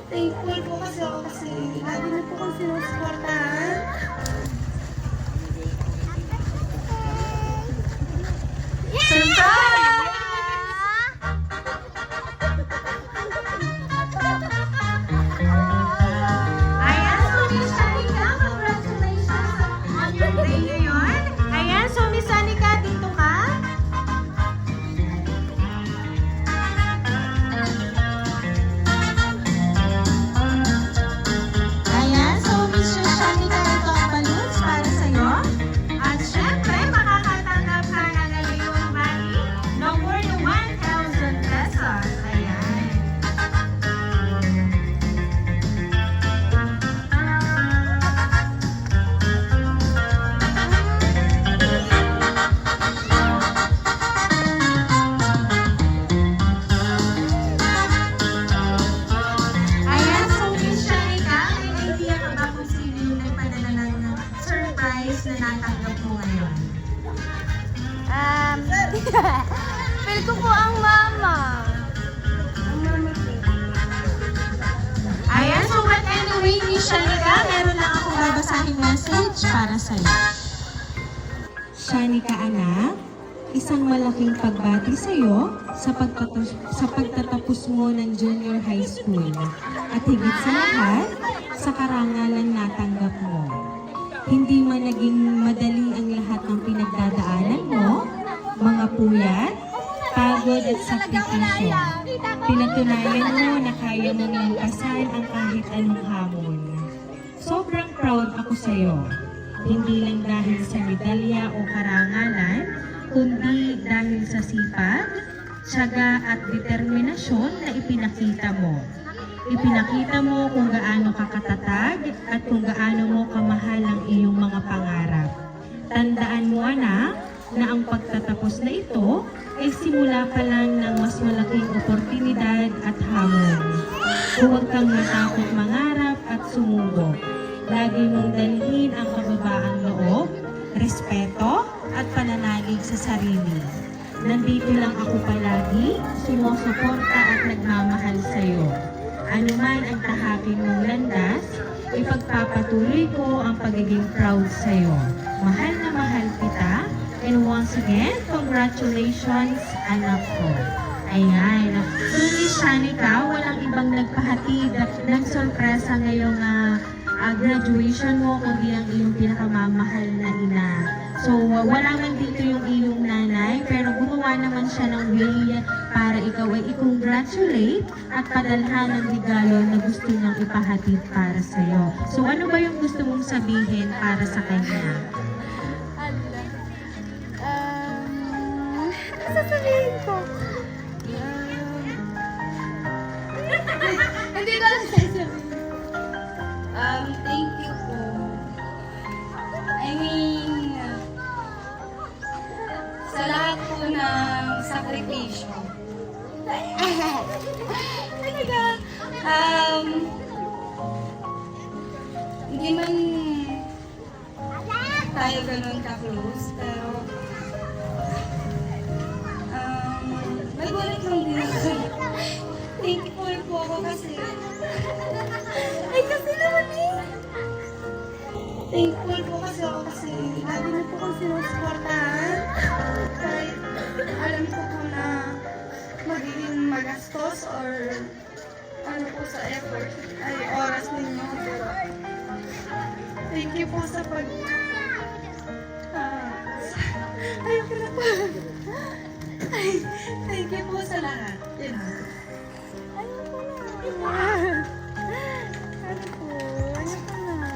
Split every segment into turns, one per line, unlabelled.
Thankful po kasi ako kasi lagi na po kong sinusuportahan.
Ayan, so Miss Shanika, congratulations on your day ngayon. Ayan, so Miss Shanika, dito ka. Ayan, so Miss Shanika, ito ang balloons para sa'yo. At syempre, makakatanggap ka na ngayong money na worth 1,000 pesos. Ayan. Ayan, so Miss Shanika, may idea ka ba kung sino yung nagpadala ng surprise na natanggap mo ngayon?
Feel ko po ang mama.
Ang mama ko.
Ayan, so but anyway, Miss Shanika, meron lang akong babasahing message para sa'yo. Shanika, anak, isang malaking pagbati sa'yo sa pagtatapos mo ng junior high school. At higit sa lahat, sa karangalan natanggap mo. Hindi man naging madali ang lahat ng pinagdadaanan mo, mga puyat, pagod at sakripisyo. Pinatunayan mo na kaya mong lampasan ang kahit anong hamon. Sobrang proud ako sa'yo. Hindi lang dahil sa medalya o karangalan, kundi dahil sa sipag, tiyaga at determinasyon na ipinakita mo. Ipinakita mo kung gaano ka katatag at kung gaano mo kamahal ang iyong mga pangarap. Tandaan mo, anak, na ang pagtatapos na ito ay simula pa lang ng mas malaking oportunidad at hamon. Huwag kang matakot mangarap at sumubok. Lagi mong dalhin ang kababaang loob, respeto at pananalig sa sarili. Nandito lang ako palagi, sumusuporta at nagmamahal sa iyo. Ano man ang tahakin mong landas, ipagpapatuloy ko ang pagiging proud sa iyo. Mahal na mahal kita, and once again, congratulations, anak ko. Ayan. So, Miss Shanika, walang ibang nagpahatid ng sorpresa ngayong graduation mo, kundi ang iyong pinakamamahal na ina. So, wala man dito yung iyong nanay, pero gumawa naman siya ng way para ikaw ay i-congratulate at padalhan ng regalo na gusto niyang ipahatid para sa'yo. So, ano ba yung gusto mong sabihin para sa kanya?
Ano sasabihin ko? Hindi ko alam sasabihin.
Thank you po. I mean, sa lahat po ng sakripisyo. Talaga, hindi man tayo ganun ka-close, pero nagulat lang din ako. Thankful po ako kasi
Ay, kasi naman eh.
thankful po kasi ako kasi lagi na po kong sinusuportahan. Kahit alam ko po na magiging magastos or ano po sa effort ay oras ninyo. Pero thank you po sa pag... ayoko na po. Ay, thank you po sa lahat. Yun.
Ayoko na. Ano po? Ayoko na.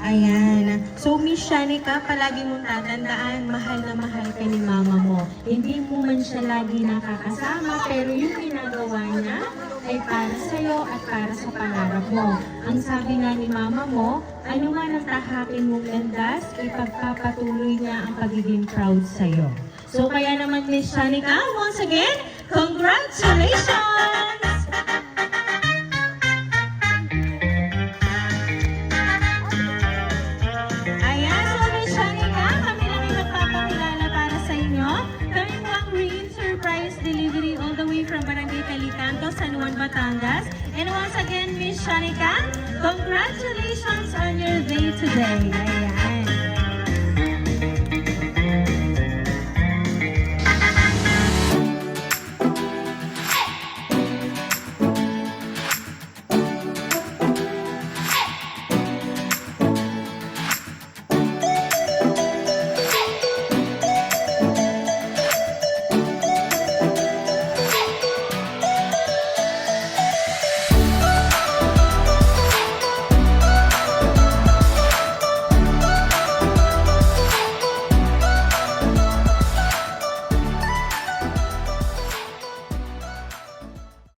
Ayan. So, Miss Shanika, palagi mong tatandaan, mahal na mahal ka ni mama mo. Hindi mo man siya lagi nakakasama, pero yung ginagawa niya ay para sa'yo at para sa pangarap mo. Ang sabi nga ni mama mo, ano man ang tahakin mong landas, ipagpapatuloy niya ang pagiging proud sa'yo. So, kaya naman, Miss Shanika, once again, congratulations! Ayan, so Miss Shanika, kami lang ay magpapakilala para sa inyo. Kami po ang Rain Surprise Delivery all the way from Barangay Calicanto, San Juan, Batangas. And once again, Miss Shanika. Congratulations on your day today. Ayan.